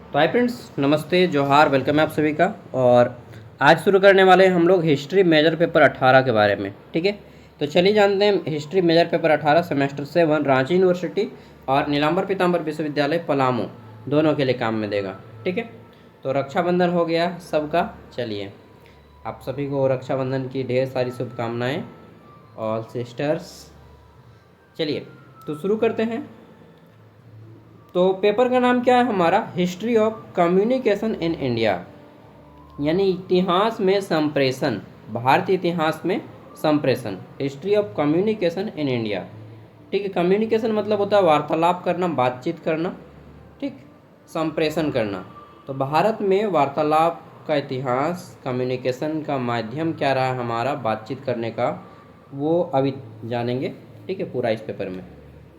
तो hi friends, नमस्ते, जोहार, वेलकम है आप सभी का। और आज शुरू करने वाले हैं हम लोग हिस्ट्री मेजर पेपर 18 के बारे में। ठीक है, तो चलिए जानते हैं history major paper 18 semester 7 Ranchi University और नीलांबर पीताम्बर विश्वविद्यालय पलामू दोनों के लिए काम में देगा। ठीक है, तो रक्षाबंधन हो गया सबका। चलिए, आप सभी को रक्षाबंधन की ढेर सारी शुभकामनाएँ, ऑल सिस्टर्स। चलिए तो शुरू करते हैं। तो पेपर का नाम क्या है हमारा? History of communication in India, यानी इतिहास में संप्रेषण, भारतीय इतिहास में संप्रेषण। History of communication in India. ठीक है, कम्युनिकेशन मतलब होता है वार्तालाप करना, बातचीत करना। ठीक, संप्रेषण करना। तो भारत में वार्तालाप का इतिहास, कम्युनिकेशन का माध्यम क्या रहा हमारा बातचीत करने का, वो अभी जानेंगे। ठीक है, पूरा इस पेपर में।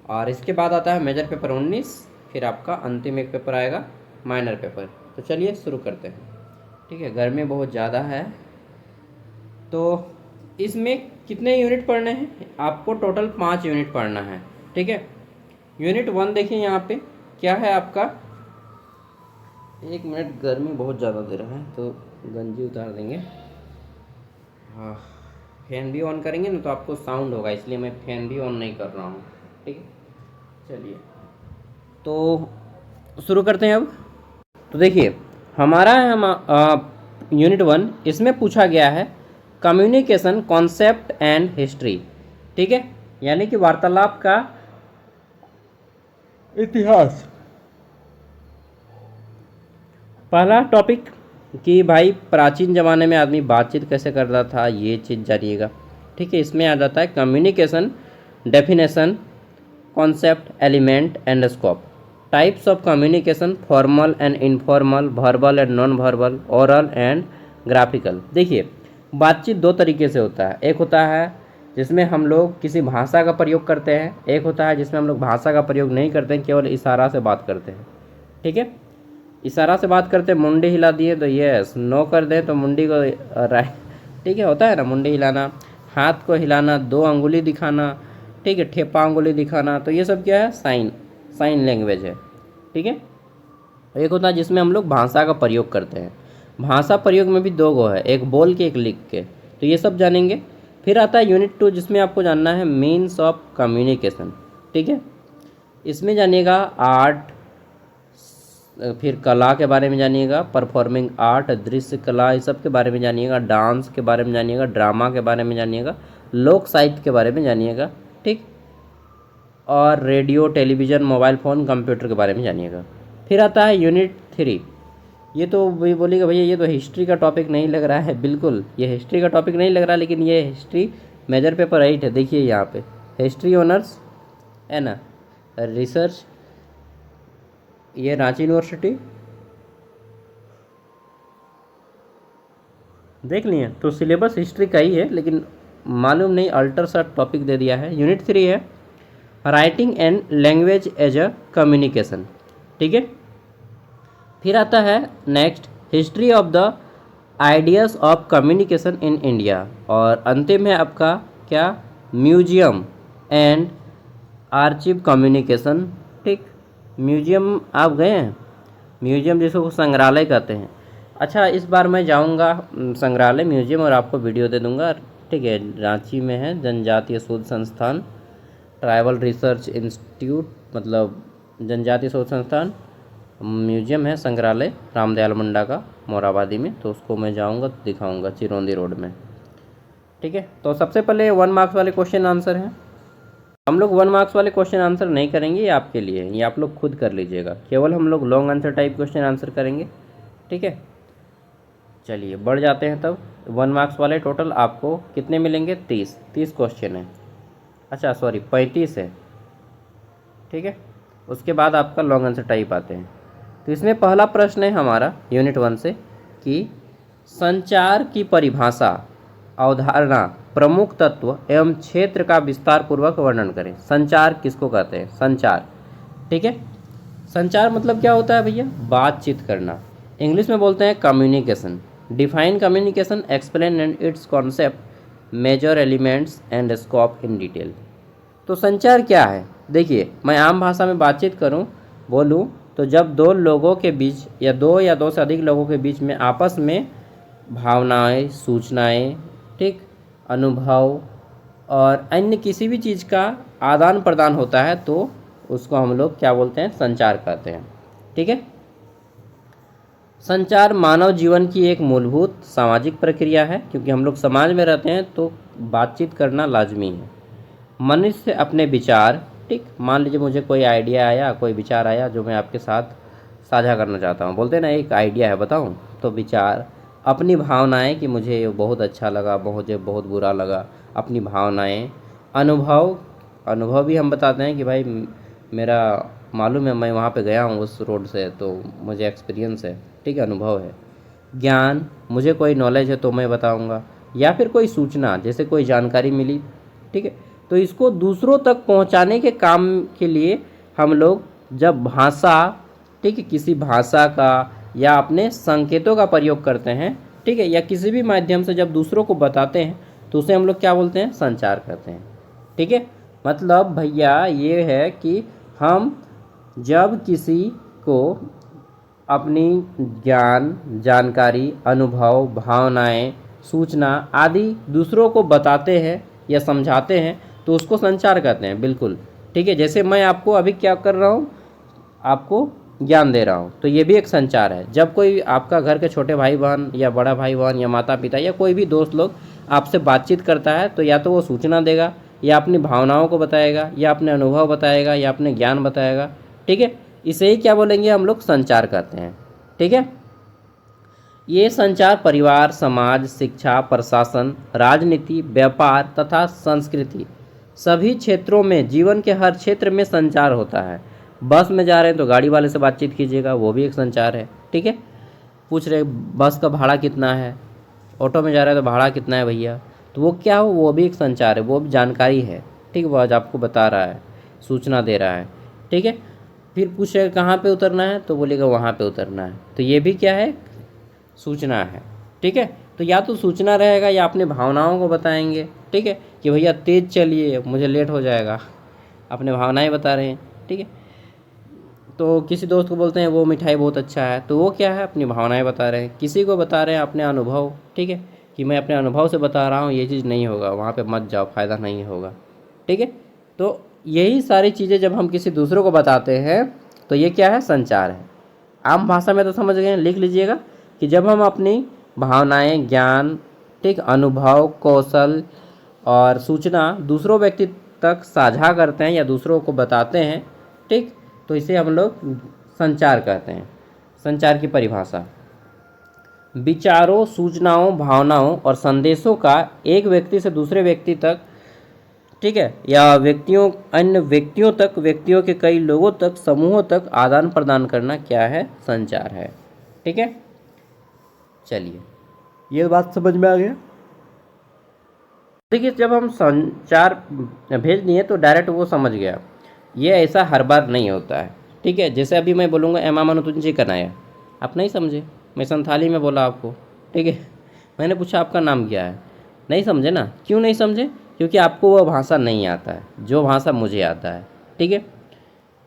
और इसके बाद आता है मेजर पेपर 19, फिर आपका अंतिम एक पेपर आएगा माइनर पेपर। तो चलिए शुरू करते हैं। ठीक है, गर्मी बहुत ज़्यादा है। तो इसमें कितने यूनिट पढ़ने हैं आपको? टोटल 5 यूनिट पढ़ना है। ठीक है, यूनिट 1 देखिए यहाँ पे क्या है आपका। एक मिनट, गर्मी बहुत ज़्यादा दे रहा है तो गंजी उतार देंगे। हाँ, फैन भी ऑन करेंगे ना तो आपको साउंड होगा, इसलिए मैं फैन भी ऑन नहीं कर रहा हूँ। ठीक है, चलिए तो शुरू करते हैं अब। तो देखिए हमारा है यूनिट 1, इसमें पूछा गया है कम्युनिकेशन कॉन्सेप्ट एंड हिस्ट्री। ठीक है, यानी कि वार्तालाप का इतिहास। पहला टॉपिक कि भाई प्राचीन ज़माने में आदमी बातचीत कैसे करता था, ये चीज़ जानिएगा। ठीक है, इसमें आ जाता है communication definition, concept, element and scope, types of communication, formal and informal, verbal and non verbal, oral and graphical. देखिए बातचीत दो तरीके से होता है। एक होता है जिसमें हम लोग किसी भाषा का प्रयोग करते हैं, एक होता है जिसमें हम लोग भाषा का प्रयोग नहीं करते हैं, केवल इशारा से बात करते हैं। ठीक है, इशारा से बात करते हैं, मुंडी हिला दिए तो यस, नो कर दें तो मुंडी को राइट। ठीक है, होता है ना मुंडी हिलाना, हाथ को हिलाना, दो अंगुली दिखाना। ठीक है, ठेपा अंगुली दिखाना, तो ये सब क्या है? साइन लैंग्वेज है। ठीक है, एक होता है जिसमें हम लोग भाषा का प्रयोग करते हैं। भाषा प्रयोग में भी दो गो है, एक बोल के एक लिख के। तो ये सब जानेंगे। फिर आता है यूनिट 2, जिसमें आपको जानना है मीन्स ऑफ कम्युनिकेशन। ठीक है, इसमें जानिएगा आर्ट, फिर कला के बारे में जानिएगा, परफॉर्मिंग आर्ट, दृश्य कला, इस सब के बारे में जानिएगा, डांस के बारे में जानिएगा, ड्रामा के बारे में जानिएगा, लोक साहित्य के बारे में जानिएगा। ठीक, और radio, television, mobile phone, computer के बारे में जानिएगा। फिर आता है यूनिट 3। ये तो वही बोलेगा भैया ये तो हिस्ट्री का टॉपिक नहीं लग रहा है। बिल्कुल ये हिस्ट्री का टॉपिक नहीं लग रहा, लेकिन ये हिस्ट्री मेजर पेपर 8 है। देखिए यहाँ पे हिस्ट्री ऑनर्स है ना, रिसर्च, ये रांची यूनिवर्सिटी देख लिए। तो सिलेबस हिस्ट्री का ही है, लेकिन मालूम नहीं अल्टर सा टॉपिक दे दिया है। यूनिट 3 है writing and language as a communication. ठीक है, फिर आता है next history of the ideas of communication in India, और अंतिम है आपका क्या? Museum and archive communication. ठीक, म्यूजियम आप गए हैं? म्यूजियम जिसको संग्रहालय कहते हैं। अच्छा, इस बार मैं जाऊंगा संग्रहालय, म्यूजियम, और आपको वीडियो दे दूंगा। ठीक है, रांची में है जनजातीय शोध संस्थान, ट्राइबल रिसर्च इंस्टीट्यूट, मतलब जनजातीय शोध संस्थान, म्यूजियम है, संग्रहालय रामदयाल मुंडा का मोराबादी में। तो उसको मैं जाऊंगा तो दिखाऊंगा चिरौंदी रोड में। ठीक है, तो सबसे पहले 1 मार्क्स वाले क्वेश्चन आंसर हैं। हम लोग 1 मार्क्स वाले क्वेश्चन आंसर नहीं करेंगे, ये आपके लिए, ये आप लोग खुद कर लीजिएगा। केवल हम लोग long answer type question answer करेंगे। ठीक है, चलिए बढ़ जाते हैं तब। 1 मार्क्स वाले टोटल आपको कितने मिलेंगे? 30 क्वेश्चन है। अच्छा सॉरी, 35 है। ठीक है, उसके बाद आपका लॉन्ग आंसर टाइप आते हैं। तो इसमें पहला प्रश्न है हमारा यूनिट 1 से कि संचार की परिभाषा, अवधारणा, प्रमुख तत्व एवं क्षेत्र का विस्तार पूर्वक वर्णन करें। संचार किसको कहते हैं? संचार। ठीक है, संचार मतलब क्या होता है भैया? बातचीत करना। इंग्लिश में बोलते हैं communication. Define communication, explain and its concept, major elements and scope in detail. तो संचार क्या है? देखिए मैं आम भाषा में बातचीत करूं, बोलूं तो जब दो लोगों के बीच या दो से अधिक लोगों के बीच में आपस में भावनाएं, सूचनाएं, ठीक, अनुभव और अन्य किसी भी चीज़ का आदान प्रदान होता है तो उसको हम लोग क्या बोलते हैं, संचार कहते हैं। ठीक है। संचार मानव जीवन की एक मूलभूत सामाजिक प्रक्रिया है, क्योंकि हम लोग समाज में रहते हैं तो बातचीत करना लाजमी है। मनुष्य अपने विचार, ठीक, मान लीजिए मुझे कोई आइडिया आया, कोई विचार आया जो मैं आपके साथ साझा करना चाहता हूँ, बोलते हैं ना एक आइडिया है बताऊँ, तो विचार, अपनी भावनाएं कि मुझे बहुत अच्छा लगा, मुझे बहुत बुरा लगा, अपनी भावनाएं, अनुभव भी हम बताते हैं कि भाई मेरा मालूम है, मैं वहाँ पे गया हूँ उस रोड से तो मुझे एक्सपीरियंस है, ठीक है, अनुभव है। ज्ञान, मुझे कोई नॉलेज है तो मैं बताऊँगा, या फिर कोई सूचना जैसे कोई जानकारी मिली, ठीक है, तो इसको दूसरों तक पहुँचाने के काम के लिए हम लोग जब भाषा, ठीक है, किसी भाषा का या अपने संकेतों का प्रयोग करते हैं, ठीक है, या किसी भी माध्यम से जब दूसरों को बताते हैं तो उसे हम लोग क्या बोलते हैं, संचार करते हैं। ठीक है। मतलब भैया ये है कि हम जब किसी को अपनी ज्ञान, जानकारी, अनुभव, भावनाएं, सूचना आदि दूसरों को बताते हैं या समझाते हैं तो उसको संचार कहते हैं। बिल्कुल ठीक है। जैसे मैं आपको अभी क्या कर रहा हूँ, आपको ज्ञान दे रहा हूँ, तो ये भी एक संचार है। जब कोई आपका घर के छोटे भाई बहन या बड़ा भाई बहन या माता पिता या कोई भी दोस्त लोग आपसे बातचीत करता है तो या तो वो सूचना देगा या अपनी भावनाओं को बताएगा या अपने अनुभव बताएगा या अपने ज्ञान बताएगा। ठीक है, इसे ही क्या बोलेंगे हम लोग, संचार कहते हैं। ठीक है। ये संचार परिवार, समाज, शिक्षा, प्रशासन, राजनीति, व्यापार तथा संस्कृति सभी क्षेत्रों में, जीवन के हर क्षेत्र में संचार होता है। बस में जा रहे हैं तो गाड़ी वाले से बातचीत कीजिएगा, वो भी एक संचार है। ठीक है। पूछ रहे बस का भाड़ा कितना है, ऑटो में जा रहे हैं तो भाड़ा कितना है भैया, तो वो क्या हो, वो भी एक संचार है, वो भी जानकारी है। ठीक है, वो आज आपको बता रहा है, सूचना दे रहा है। ठीक है। फिर पूछ रहे कहाँ पे उतरना है, तो बोलेगा वहाँ पे उतरना है, तो ये भी क्या है, सूचना है। ठीक है। तो या तो सूचना रहेगा या अपने भावनाओं को बताएंगे। ठीक है, कि भैया तेज़ चलिए मुझे लेट हो जाएगा, अपने भावनाएं बता रहे हैं। ठीक है। तो किसी दोस्त को बोलते हैं वो मिठाई बहुत अच्छा है, तो वो क्या है, अपनी भावनाएं बता रहे हैं। किसी को बता रहे हैं अपने अनुभव, ठीक है, कि मैं अपने अनुभव से बता रहा हूँ ये चीज़ नहीं होगा, वहाँ पे मत जाओ, फ़ायदा नहीं होगा। ठीक है। तो यही सारी चीज़ें जब हम किसी दूसरों को बताते हैं तो ये क्या है, संचार है। आम भाषा में तो समझ गए, लिख लीजिएगा कि जब हम अपनी भावनाएं, ज्ञान, ठीक, अनुभव, कौशल और सूचना दूसरों व्यक्ति तक साझा करते हैं या दूसरों को बताते हैं, ठीक, तो इसे हम लोग संचार कहते हैं। संचार की परिभाषा, विचारों, सूचनाओं, भावनाओं और संदेशों का एक व्यक्ति से दूसरे व्यक्ति तक, ठीक है, या व्यक्तियों, अन्य व्यक्तियों तक, व्यक्तियों के कई लोगों तक, समूहों तक आदान प्रदान करना क्या है, संचार है। ठीक है। चलिए, ये बात समझ में आ गया। देखिए, जब हम संचार भेज दिए तो डायरेक्ट वो समझ गया, ये ऐसा हर बार नहीं होता है। ठीक है। जैसे अभी मैं बोलूँगा एमा मनु तुझे कनाया, आप नहीं समझे, मैं संथाली में बोला आपको, ठीक है, मैंने पूछा आपका नाम क्या है, नहीं समझे ना। क्यों नहीं समझे, क्योंकि आपको वह भाषा नहीं आता है जो भाषा मुझे आता है। ठीक है।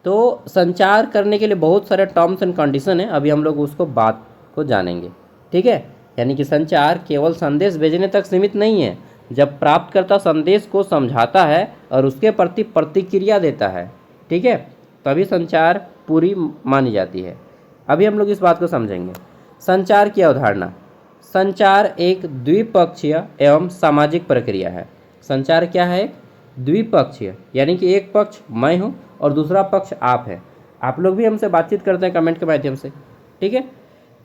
तो संचार करने के लिए बहुत सारे टर्म्स एंड कंडीशन है, अभी हम लोग उसको बात को जानेंगे। ठीक है। यानी कि संचार केवल संदेश भेजने तक सीमित नहीं है। जब प्राप्तकर्ता संदेश को समझाता है और उसके प्रति प्रतिक्रिया देता है, ठीक है, तभी संचार पूरी मानी जाती है। अभी हम लोग इस बात को समझेंगे। संचार की अवधारणा, संचार एक द्विपक्षीय एवं सामाजिक प्रक्रिया है। संचार क्या है, एक द्विपक्षीय, यानी कि एक पक्ष मैं हूँ और दूसरा पक्ष आप है। आप लोग भी हमसे बातचीत करते हैं कमेंट के माध्यम से। ठीक है।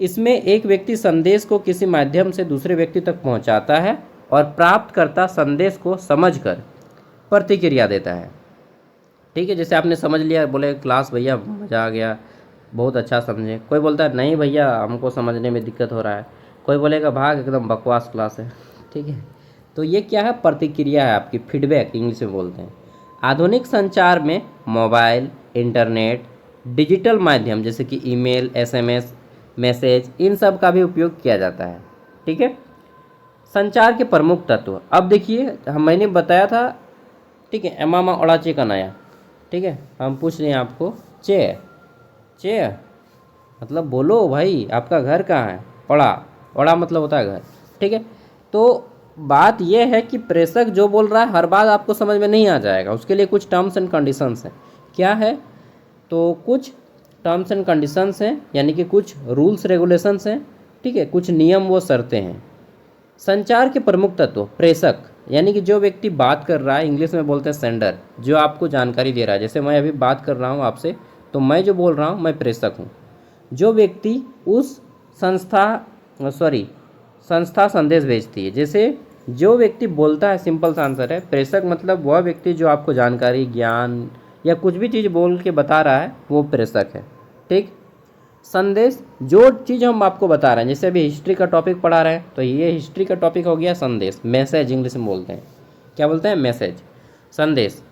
इसमें एक व्यक्ति संदेश को किसी माध्यम से दूसरे व्यक्ति तक पहुंचाता है और प्राप्तकर्ता संदेश को समझकर प्रतिक्रिया देता है। ठीक है। जैसे आपने समझ लिया, बोले क्लास भैया मज़ा आ गया, बहुत अच्छा समझे। कोई बोलता है नहीं भैया हमको समझने में दिक्कत हो रहा है, कोई बोलेगा भाग एकदम बकवास क्लास है। ठीक है। तो ये क्या है, प्रतिक्रिया है आपकी, फीडबैक इंग्लिश में बोलते हैं। आधुनिक संचार में मोबाइल, इंटरनेट, डिजिटल माध्यम जैसे कि ईमेल, एसएमएस, मैसेज, इन सब का भी उपयोग किया जाता है। ठीक है। संचार के प्रमुख तत्व, अब देखिए मैंने बताया था, ठीक है, एमामा ओड़ा चे कनाया, ठीक है, हम पूछ रहे हैं आपको चे, चे मतलब बोलो भाई, आपका घर कहाँ है। पड़ा, पड़ा मतलब होता है घर। ठीक है, तो बात यह है कि प्रेषक जो बोल रहा है हर बात आपको समझ में नहीं आ जाएगा, उसके लिए कुछ टर्म्स एंड कंडीशंस हैं। क्या है, तो कुछ टर्म्स एंड कंडीशंस हैं, यानी कि कुछ रूल्स रेगुलेशंस हैं। ठीक है, कुछ नियम व शर्तें हैं। संचार के प्रमुख तत्व, प्रेषक यानी कि जो व्यक्ति बात कर रहा है, इंग्लिश में बोलते हैं सेंडर, जो आपको जानकारी दे रहा है। जैसे मैं अभी बात कर रहा हूँ आपसे, तो मैं जो बोल रहा हूँ मैं प्रेषक हूँ। जो व्यक्ति उस संस्था संदेश भेजती है। जैसे जो व्यक्ति बोलता है, सिंपल सा आंसर है, प्रेषक मतलब वह व्यक्ति जो आपको जानकारी, ज्ञान या कुछ भी चीज़ बोल के बता रहा है, वो प्रेषक है। ठीक, संदेश, जो चीज़ हम आपको बता रहे हैं, जैसे अभी हिस्ट्री का टॉपिक पढ़ा रहे हैं, तो ये हिस्ट्री का टॉपिक हो गया संदेश, मैसेज इंग्लिश में बोलते हैं। क्या बोलते हैं, मैसेज, संदेश।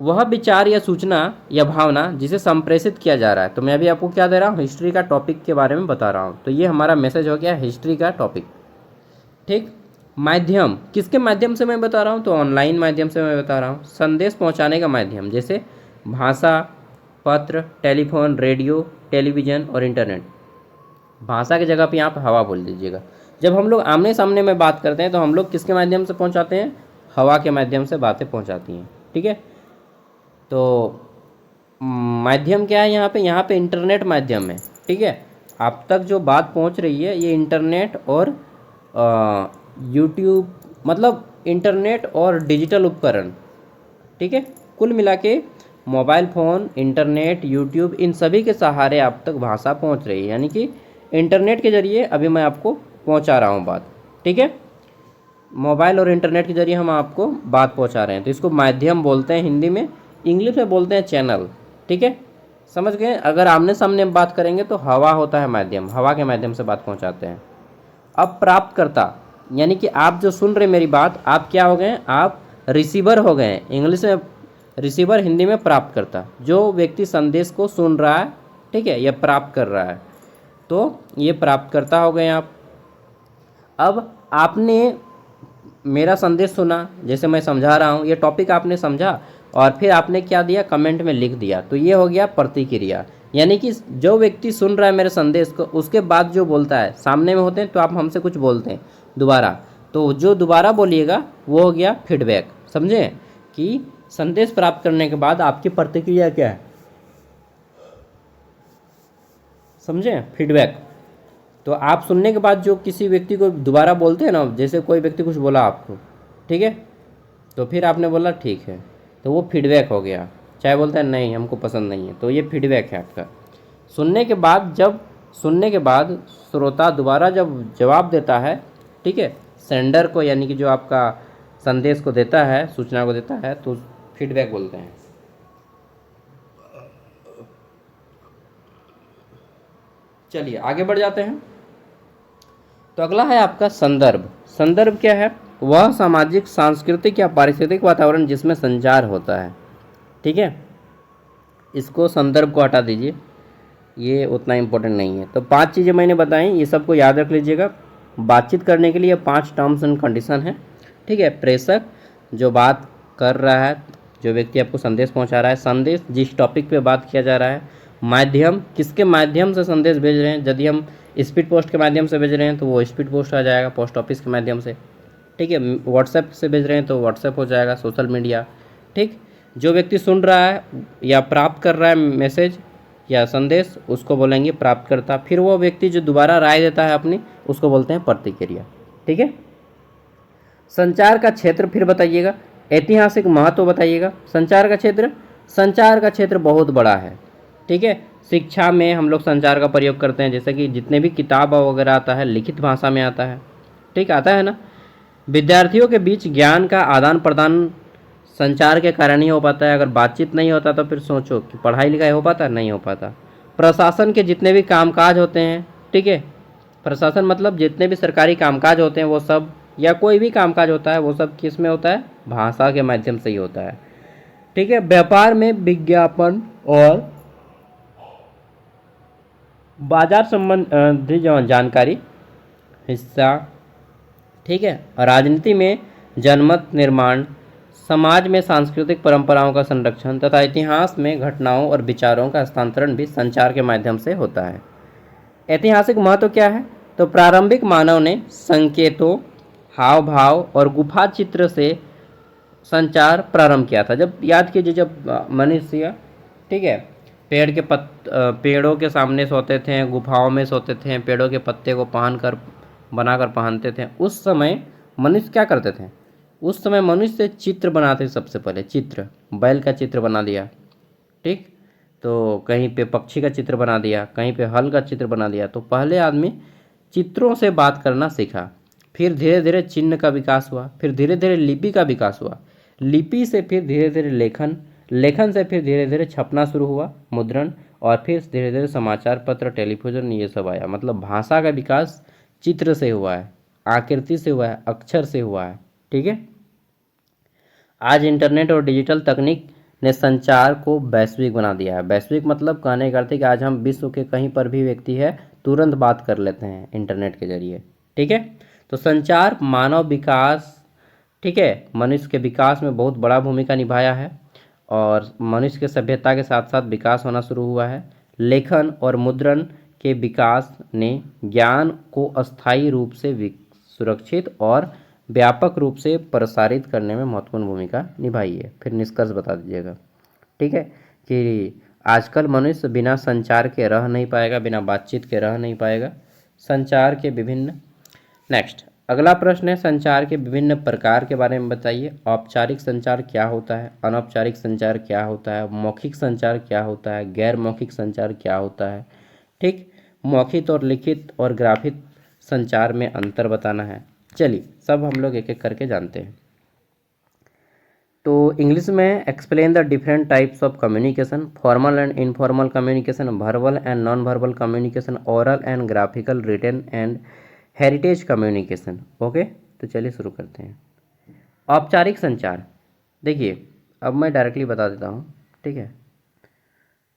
वह विचार या सूचना या भावना जिसे संप्रेषित किया जा रहा है। तो मैं अभी आपको क्या दे रहा हूँ, हिस्ट्री का टॉपिक के बारे में बता रहा हूँ, तो ये हमारा मैसेज हो गया हिस्ट्री का टॉपिक। ठीक, माध्यम, किसके माध्यम से मैं बता रहा हूँ, तो ऑनलाइन माध्यम से मैं बता रहा हूँ। संदेश पहुँचाने का माध्यम, जैसे भाषा, पत्र, टेलीफोन, रेडियो, टेलीविज़न और इंटरनेट। भाषा की जगह पे यहाँ पर हवा बोल दीजिएगा। जब हम लोग आमने सामने में बात करते हैं तो हम लोग किसके माध्यम से पहुँचाते हैं, हवा के माध्यम से बातें पहुँचाती हैं। ठीक है, तो माध्यम क्या है यहाँ पे इंटरनेट माध्यम है। ठीक है, आप तक जो बात पहुँच रही है ये इंटरनेट और यूट्यूब, मतलब इंटरनेट और डिजिटल उपकरण। ठीक है, कुल मिला के मोबाइल फ़ोन, इंटरनेट, यूट्यूब, इन सभी के सहारे आप तक भाषा पहुंच रही है, यानी कि इंटरनेट के ज़रिए अभी मैं आपको पहुंचा रहा हूं बात। ठीक है, मोबाइल और इंटरनेट के ज़रिए हम आपको बात पहुंचा रहे हैं, तो इसको माध्यम बोलते हैं हिंदी में, इंग्लिश में बोलते हैं चैनल। ठीक है, समझ गए। अगर आमने सामने बात करेंगे तो हवा होता है माध्यम, हवा के माध्यम से बात पहुँचाते हैं। अब प्राप्तकर्ता, यानी कि आप जो सुन रहे मेरी बात, आप क्या हो गए, आप रिसीवर हो गए। इंग्लिश में रिसीवर, हिंदी में प्राप्तकर्ता, जो व्यक्ति संदेश को सुन रहा है, ठीक है, या प्राप्त कर रहा है, तो ये प्राप्तकर्ता हो गए आप। अब आपने मेरा संदेश सुना, जैसे मैं समझा रहा हूँ, ये टॉपिक आपने समझा और फिर आपने क्या दिया, कमेंट में लिख दिया, तो ये हो गया प्रतिक्रिया। यानी कि जो व्यक्ति सुन रहा है मेरे संदेश को, उसके बाद जो बोलता है, सामने में होते हैं तो आप हमसे कुछ बोलते हैं दोबारा, तो जो दोबारा बोलिएगा वो हो गया फीडबैक। समझे कि संदेश प्राप्त करने के बाद आपकी प्रतिक्रिया क्या है, समझे, फीडबैक। तो आप सुनने के बाद जो किसी व्यक्ति को दोबारा बोलते हैं ना, जैसे कोई व्यक्ति कुछ बोला आपको, ठीक है, तो फिर आपने बोला ठीक है, तो वो फीडबैक हो गया। चाहे बोलता है नहीं हमको पसंद नहीं है, तो ये फीडबैक है आपका। सुनने के बाद, जब सुनने के बाद श्रोता दोबारा जब जवाब देता है, ठीक है, सेंडर को, यानी कि जो आपका संदेश को देता है, सूचना को देता है, तो फीडबैक बोलते हैं। चलिए आगे बढ़ जाते हैं। तो अगला है आपका संदर्भ। संदर्भ क्या है, वह सामाजिक, सांस्कृतिक या पारिस्थितिक वातावरण जिसमें संचार होता है। ठीक है, इसको संदर्भ को हटा दीजिए, ये उतना इम्पोर्टेंट नहीं है। तो 5 चीज़ें मैंने बताई, ये सबको याद रख लीजिएगा। बातचीत करने के लिए 5 टर्म्स एंड कंडीशन है। ठीक है, प्रेषक जो बात कर रहा है, जो व्यक्ति आपको संदेश पहुंचा रहा है, संदेश जिस टॉपिक पे बात किया जा रहा है, माध्यम किसके माध्यम से संदेश भेज रहे हैं। यदि हम स्पीड पोस्ट के माध्यम से भेज रहे हैं तो वो स्पीड पोस्ट आ जाएगा, पोस्ट ऑफिस के माध्यम से। ठीक है, व्हाट्सएप से भेज रहे हैं तो व्हाट्सएप हो जाएगा, सोशल मीडिया। ठीक, जो व्यक्ति सुन रहा है या प्राप्त कर रहा है मैसेज या संदेश, उसको बोलेंगे प्राप्तकर्ता। फिर वो व्यक्ति जो दोबारा राय देता है अपनी, उसको बोलते हैं प्रतिक्रिया। ठीक है, संचार का क्षेत्र फिर बताइएगा, ऐतिहासिक महत्व बताइएगा। संचार का क्षेत्र बहुत बड़ा है। ठीक है, शिक्षा में हम लोग संचार का प्रयोग करते हैं, जैसे कि जितने भी किताब वगैरह आता है लिखित भाषा में आता है। ठीक, आता है ना। विद्यार्थियों के बीच ज्ञान का आदान प्रदान संचार के कारण ही हो पाता है। अगर बातचीत नहीं होता तो फिर सोचो कि पढ़ाई लिखाई हो पाता, नहीं हो पाता। प्रशासन के जितने भी कामकाज होते हैं, ठीक है, प्रशासन मतलब जितने भी सरकारी कामकाज होते हैं वो सब, या कोई भी कामकाज होता है वो सब किस में होता है, भाषा के माध्यम से ही होता है। ठीक है, व्यापार में विज्ञापन और बाजार संबंधी जानकारी हिस्सा। ठीक है, राजनीति में जनमत निर्माण, समाज में सांस्कृतिक परंपराओं का संरक्षण तथा इतिहास में घटनाओं और विचारों का हस्तांतरण भी संचार के माध्यम से होता है। ऐतिहासिक महत्व क्या है? तो प्रारंभिक मानव ने संकेतों, हाव भाव और गुफा चित्र से संचार प्रारंभ किया था। जब याद कीजिए, जब मनुष्य, ठीक है, पेड़ों के सामने सोते थे, गुफाओं में सोते थे, पेड़ों के पत्ते को बनाकर पहनते थे, उस समय मनुष्य क्या करते थे? उस समय मनुष्य चित्र बनाते थे। सबसे पहले चित्र, बैल का चित्र बना दिया, ठीक, तो कहीं पे पक्षी का चित्र बना दिया, कहीं पे हल का चित्र बना दिया। तो पहले आदमी चित्रों से बात करना सीखा, फिर धीरे धीरे चिन्ह का विकास हुआ, फिर धीरे धीरे लिपि का विकास हुआ, लिपि से फिर धीरे धीरे लेखन, लेखन से फिर धीरे धीरे छपना शुरू हुआ, मुद्रण, और फिर धीरे धीरे समाचार पत्र, टेलीविजन, ये सब आया। मतलब भाषा का विकास चित्र से हुआ है, आकृति से हुआ है, अक्षर से हुआ है, ठीक है। आज इंटरनेट और डिजिटल तकनीक ने संचार को वैश्विक बना दिया है। वैश्विक मतलब कहने का अर्थ है कि आज हम विश्व के कहीं पर भी व्यक्ति है, तुरंत बात कर लेते हैं इंटरनेट के जरिए, ठीक है। तो संचार मानव विकास, ठीक है, मनुष्य के विकास में बहुत बड़ा भूमिका निभाया है, और मनुष्य के सभ्यता के साथ साथ विकास होना शुरू हुआ है। लेखन और मुद्रण के विकास ने ज्ञान को अस्थायी रूप से सुरक्षित और व्यापक रूप से प्रसारित करने में महत्वपूर्ण भूमिका निभाई है। फिर निष्कर्ष बता दीजिएगा, ठीक है, कि आजकल मनुष्य बिना संचार के रह नहीं पाएगा, बिना बातचीत के रह नहीं पाएगा। संचार के विभिन्न, नेक्स्ट अगला प्रश्न है, संचार के विभिन्न प्रकार के बारे में बताइए। औपचारिक संचार क्या होता है? अनौपचारिक संचार क्या होता है? मौखिक संचार क्या होता है? गैर मौखिक संचार क्या होता है? ठीक, मौखिक और लिखित और ग्राफिक संचार में अंतर बताना है। चलिए सब हम लोग एक एक करके जानते हैं। तो इंग्लिश में explain the different types of communication, formal and informal communication, verbal and non verbal communication, oral and graphical, written and heritage communication. Okay, तो चलिए शुरू करते हैं। औपचारिक संचार, देखिए अब मैं डायरेक्टली बता देता हूँ, ठीक है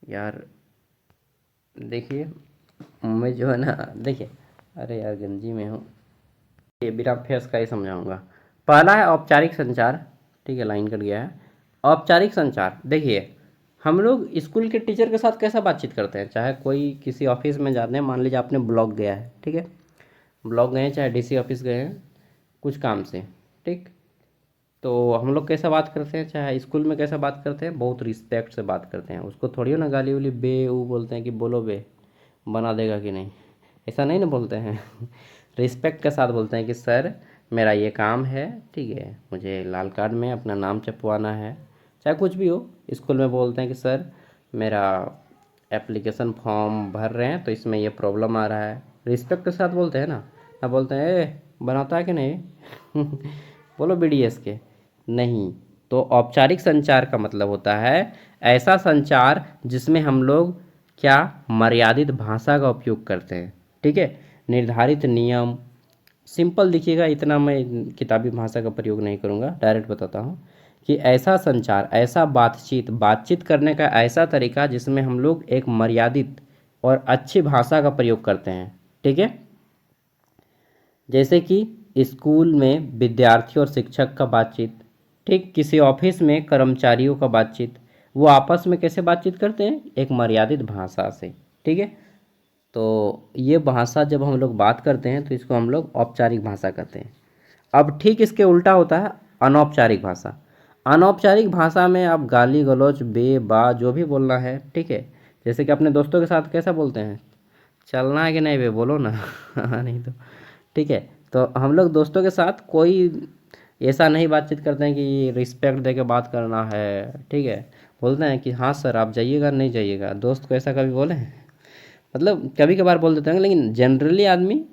यार। देखिए मैं जो है ना, देखिए, अरे यार गंजी में हूँ, ये बिना फेस का ही समझाऊंगा। पहला है औपचारिक संचार, ठीक है, लाइन कट गया है। औपचारिक संचार, देखिए हम लोग स्कूल के टीचर के साथ कैसा बातचीत करते हैं, चाहे कोई किसी ऑफिस में जाते हैं, मान लीजिए आपने ब्लॉक गया है, ठीक है, ब्लॉक गए हैं, चाहे डीसी ऑफिस गए हैं कुछ काम से, ठीक, तो हम लोग कैसा बात करते हैं, चाहे स्कूल में कैसा बात करते हैं, बहुत रिस्पेक्ट से बात करते हैं। उसको थोड़ी ना गाली उली बे वो बोलते हैं कि बोलो बे बना देगा कि नहीं, ऐसा नहीं ना बोलते हैं रिस्पेक्ट के साथ बोलते हैं कि सर मेरा ये काम है, ठीक है, मुझे लाल कार्ड में अपना नाम छपवाना है, चाहे कुछ भी हो। स्कूल में बोलते हैं कि सर मेरा एप्लीकेशन फॉर्म भर रहे हैं तो इसमें ये प्रॉब्लम आ रहा है, रिस्पेक्ट के साथ बोलते हैं ना बोलते हैं ए बनाता है कि नहीं बोलो बीडीएस के नहीं। तो औपचारिक संचार का मतलब होता है ऐसा संचार जिसमें हम लोग क्या मर्यादित भाषा का उपयोग करते हैं, ठीक है, निर्धारित नियम, सिंपल दिखिएगा, इतना मैं किताबी भाषा का प्रयोग नहीं करूँगा, डायरेक्ट बताता हूँ कि ऐसा संचार, ऐसा बातचीत करने का ऐसा तरीका जिसमें हम लोग एक मर्यादित और अच्छी भाषा का प्रयोग करते हैं, ठीक है। जैसे कि स्कूल में विद्यार्थी और शिक्षक का बातचीत, ठीक, किसी ऑफिस में कर्मचारियों का बातचीत, वो आपस में कैसे बातचीत करते हैं, एक मर्यादित भाषा से, ठीक है। तो ये भाषा जब हम लोग बात करते हैं तो इसको हम लोग औपचारिक भाषा कहते हैं। अब ठीक इसके उल्टा होता है अनौपचारिक भाषा। अनौपचारिक भाषा में आप गाली गलौज बे बा जो भी बोलना है, ठीक है, जैसे कि अपने दोस्तों के साथ कैसा बोलते हैं, चलना है कि नहीं बे बोलो ना नहीं तो, ठीक है। तो हम लोग दोस्तों के साथ कोई ऐसा नहीं बातचीत करते हैं कि रिस्पेक्ट दे के बात करना है, ठीक है, बोलते हैं कि हाँ सर आप जाइएगा नहीं जाइएगा, दोस्त को ऐसा कभी बोले हैं? मतलब कभी कभार बोल देते हैं, लेकिन जनरली आदमी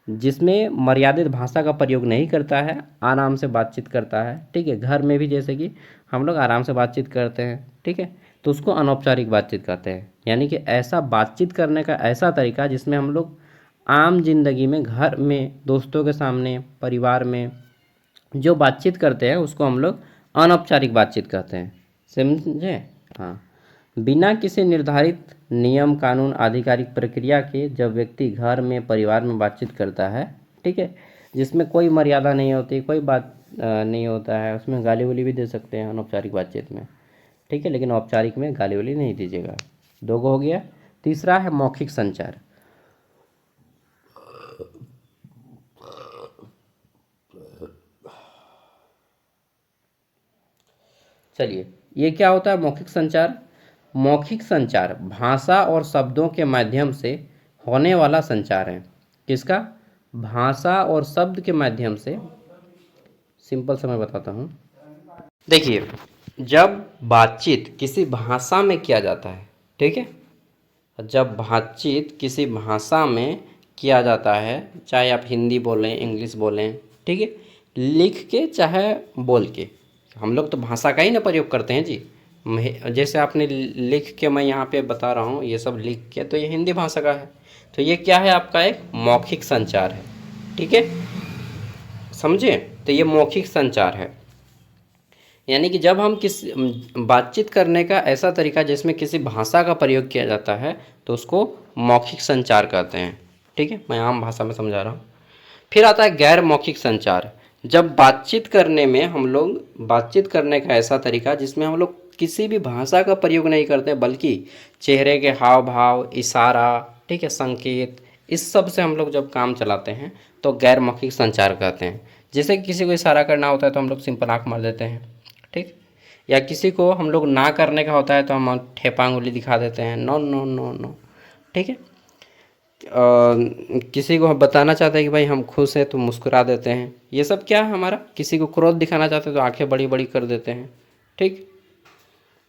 जिसमें मर्यादित भाषा का प्रयोग नहीं करता है, आराम से बातचीत करता है, ठीक है, घर में भी जैसे कि हम लोग आराम से बातचीत करते हैं, ठीक है, तो उसको अनौपचारिक बातचीत कहते हैं। यानी कि ऐसा बातचीत करने का ऐसा तरीका जिसमें हम लोग आम जिंदगी में, घर में, दोस्तों के सामने, परिवार में जो बातचीत करते हैं उसको हम लोग अनौपचारिक बातचीत कहते हैं, समझे। हाँ, बिना किसी निर्धारित नियम कानून आधिकारिक प्रक्रिया के जब व्यक्ति घर में परिवार में बातचीत करता है, ठीक है, जिसमें कोई मर्यादा नहीं होती, कोई बात नहीं होता है, उसमें गाली वाली भी दे सकते हैं अनौपचारिक बातचीत में, ठीक है, लेकिन औपचारिक में गाली वाली नहीं दीजिएगा। 2 को हो गया। तीसरा है मौखिक संचार। चलिए, ये क्या होता है मौखिक संचार? मौखिक संचार भाषा और शब्दों के माध्यम से होने वाला संचार है। किसका? भाषा और शब्द के माध्यम से। सिंपल सा मैं बताता हूँ। देखिए, जब बातचीत किसी भाषा में किया जाता है, ठीक है, जब बातचीत किसी भाषा में किया जाता है, चाहे आप हिंदी बोलें, इंग्लिश बोलें, ठीक है, लिख के चाहे बोल के, हम लोग तो भाषा का ही ना प्रयोग करते हैं जी। जैसे आपने लिख के, मैं यहाँ पे बता रहा हूँ, ये सब लिख के, तो ये हिंदी भाषा का है, तो ये क्या है? आपका एक मौखिक संचार है, ठीक है, समझे? तो ये मौखिक संचार है, यानी कि जब हम बातचीत करने का ऐसा तरीका जिसमें किसी भाषा का प्रयोग किया जाता है तो उसको मौखिक संचार कहते हैं, ठीक है, मैं आम भाषा में समझा रहा हूँ। फिर आता है गैर मौखिक संचार। जब बातचीत करने में हम लोग बातचीत करने का ऐसा तरीका जिसमें हम लोग किसी भी भाषा का प्रयोग नहीं करते बल्कि चेहरे के हाव भाव, इशारा, ठीक है, संकेत, इस सब से हम लोग जब काम चलाते हैं तो गैर मौखिक संचार कहते हैं। जैसे किसी को इशारा करना होता है तो हम लोग सिंपल आँख मार देते हैं, ठीक, या किसी को हम लोग ना करने का होता है तो हम ठेपा उंगली दिखा देते हैं, नो नो नो नो, ठीक है। किसी को हम बताना चाहते हैं कि भाई हम खुश हैं तो मुस्कुरा देते हैं। ये सब क्या है हमारा? किसी को क्रोध दिखाना चाहते हैं तो आंखें बड़ी बड़ी कर देते हैं, ठीक।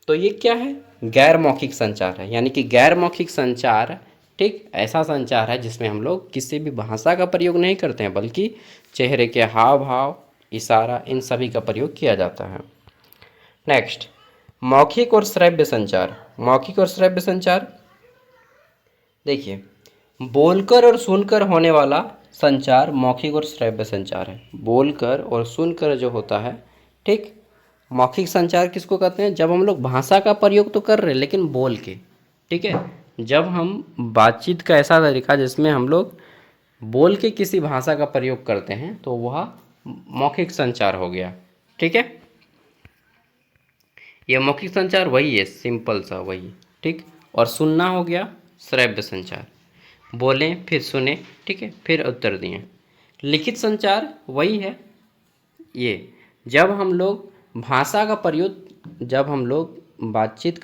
तो ये क्या है? गैर मौखिक संचार है, यानी कि गैर मौखिक संचार, ठीक, ऐसा संचार है जिसमें हम लोग किसी भी भाषा का प्रयोग नहीं करते हैं बल्कि चेहरे के हाव भाव, इशारा, इन सभी का प्रयोग किया जाता है। नेक्स्ट, मौखिक और श्रव्य संचार। मौखिक और श्रव्य संचार, देखिए, बोलकर और सुनकर होने वाला संचार मौखिक और श्रव्य संचार है। बोलकर और सुनकर जो होता है, ठीक, मौखिक संचार किसको कहते हैं? जब हम लोग भाषा का प्रयोग तो कर रहे हैं लेकिन बोल के, ठीक है, जब हम बातचीत का ऐसा तरीका जिसमें हम लोग बोल के किसी भाषा का प्रयोग करते हैं तो वह मौखिक संचार हो गया, ठीक है। ये मौखिक संचार वही है, सिंपल सा वही, ठीक। और सुनना हो गया श्रव्य संचार, बोलें फिर सुने, ठीक है, फिर उत्तर दिए। लिखित संचार वही है, ये जब हम लोग भाषा का प्रयोग, जब हम लोग बातचीत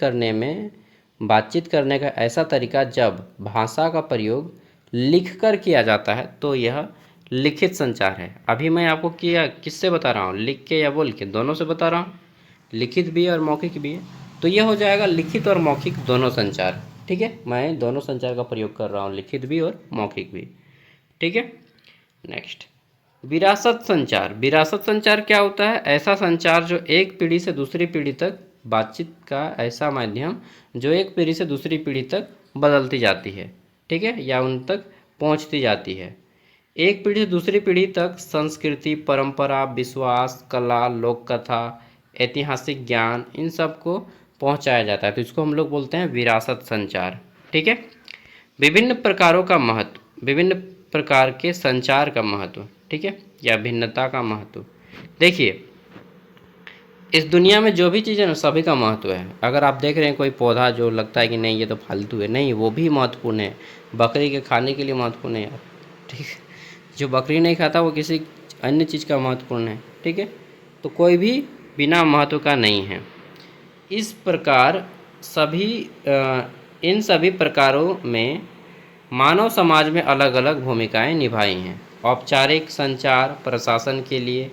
करने का ऐसा तरीका जब भाषा का प्रयोग लिख कर किया जाता है तो यह लिखित संचार है। अभी मैं आपको किससे बता रहा हूँ? लिख के या बोल के, दोनों से बता रहा हूँ, लिखित भी है और मौखिक भी है। तो यह हो जाएगा लिखित और मौखिक दोनों संचार, ठीक है, मैं दोनों संचार का प्रयोग कर रहा हूँ, लिखित भी और मौखिक भी, ठीक है। नेक्स्ट, विरासत संचार। विरासत संचार क्या होता है? ऐसा संचार जो एक पीढ़ी से दूसरी पीढ़ी तक, बातचीत का ऐसा माध्यम जो एक पीढ़ी से दूसरी पीढ़ी तक बदलती जाती है, ठीक है, या उन तक पहुंचती जाती है। एक पीढ़ी से दूसरी पीढ़ी तक संस्कृति, परंपरा, विश्वास, कला, लोक कथा, ऐतिहासिक ज्ञान, इन सब को पहुंचाया जाता है, तो इसको हम लोग बोलते हैं विरासत संचार, ठीक है। विभिन्न प्रकारों का महत्व, विभिन्न प्रकार के संचार का महत्व, ठीक है, या भिन्नता का महत्व। देखिए, इस दुनिया में जो भी चीज़ है ना, सभी का महत्व है। अगर आप देख रहे हैं कोई पौधा जो लगता है कि नहीं ये तो फालतू है, नहीं, वो भी महत्वपूर्ण है। बकरी के खाने के लिए महत्वपूर्ण है यार, ठीक है। जो बकरी नहीं खाता वो किसी अन्य चीज़ का महत्वपूर्ण है, ठीक है। तो कोई भी बिना महत्व का नहीं है। इस प्रकार इन सभी प्रकारों में मानव समाज में अलग अलग भूमिकाएं निभाई हैं। औपचारिक संचार प्रशासन के लिए,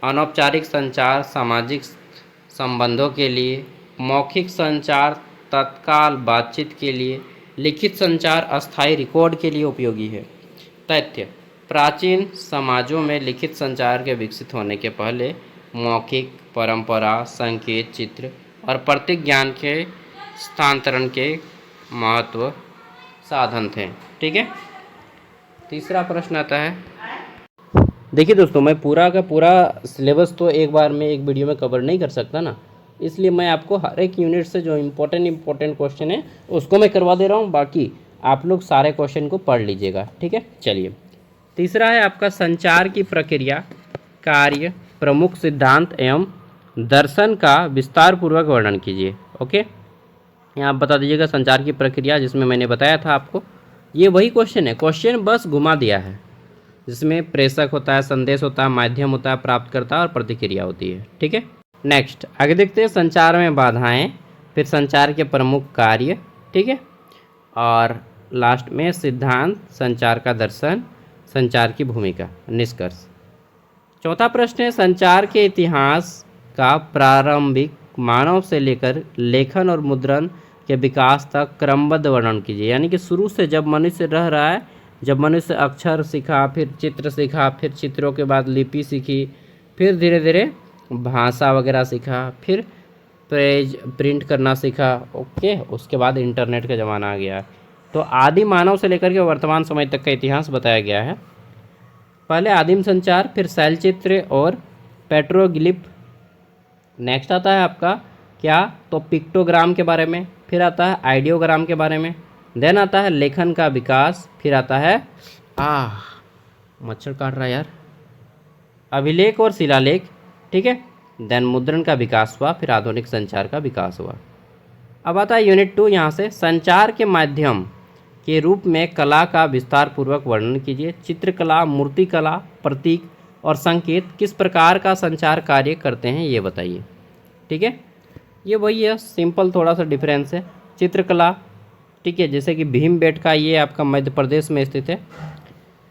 अनौपचारिक संचार सामाजिक संबंधों के लिए, मौखिक संचार तत्काल बातचीत के लिए, लिखित संचार अस्थायी रिकॉर्ड के लिए उपयोगी है। तथ्य, प्राचीन समाजों में लिखित संचार के विकसित होने के पहले मौखिक, परंपरा, संकेत, चित्र और प्रतीक ज्ञान के स्थानांतरण के महत्व साधन थे, ठीक है। तीसरा प्रश्न आता है, देखिए दोस्तों, मैं पूरा का पूरा सिलेबस तो एक बार में एक वीडियो में कवर नहीं कर सकता ना, इसलिए मैं आपको हर एक यूनिट से जो इम्पोर्टेंट क्वेश्चन है उसको मैं करवा दे रहा हूँ, बाकी आप लोग सारे क्वेश्चन को पढ़ लीजिएगा, ठीक है। चलिए, तीसरा है आपका संचार की प्रक्रिया, कार्य, प्रमुख सिद्धांत एवं दर्शन का विस्तार पूर्वक वर्णन कीजिए। ओके, यहाँ आप बता दीजिएगा संचार की प्रक्रिया, जिसमें मैंने बताया था आपको, ये वही क्वेश्चन है, क्वेश्चन बस घुमा दिया है, जिसमें प्रेषक होता है, संदेश होता है, माध्यम होता है, प्राप्तकर्ता और प्रतिक्रिया होती है। ठीक है, नेक्स्ट आगे देखते हैं संचार में बाधाएं, फिर संचार के प्रमुख कार्य, ठीक है, और लास्ट में सिद्धांत, संचार का दर्शन, संचार की भूमिका, निष्कर्ष। चौथा प्रश्न है संचार के इतिहास का प्रारंभिक मानव से लेकर लेखन और मुद्रण के विकास तक क्रमबद्ध वर्णन कीजिए। यानी कि शुरू से जब मनुष्य रह रहा है, जब मनुष्य अक्षर सीखा, फिर चित्र सीखा, फिर चित्रों के बाद लिपि सीखी, फिर धीरे धीरे भाषा वगैरह सीखा, फिर पेज प्रिंट करना सीखा। ओके, उसके बाद इंटरनेट का ज़माना आ गया। तो आदि मानव से लेकर के वर्तमान समय तक का इतिहास बताया गया है। पहले आदिम संचार, फिर शैलचित्र और पेट्रोग्लिफ। नेक्स्ट आता है आपका क्या, तो पिक्टोग्राम के बारे में, फिर आता है आइडियोग्राम के बारे में, देन आता है लेखन का विकास, फिर आता है मच्छर काट रहा है यार, अभिलेख और शिलालेख। ठीक है, देन मुद्रण का विकास हुआ, फिर आधुनिक संचार का विकास हुआ। अब आता है यूनिट 2, यहाँ से संचार के माध्यम के रूप में कला का विस्तार पूर्वक वर्णन कीजिए। चित्रकला, मूर्तिकला, प्रतीक और संकेत किस प्रकार का संचार कार्य करते हैं, ये बताइए। ठीक है, ये वही है, सिंपल थोड़ा सा डिफरेंस है। चित्रकला, ठीक है, जैसे कि भीमबेटका, ये आपका मध्य प्रदेश में स्थित है,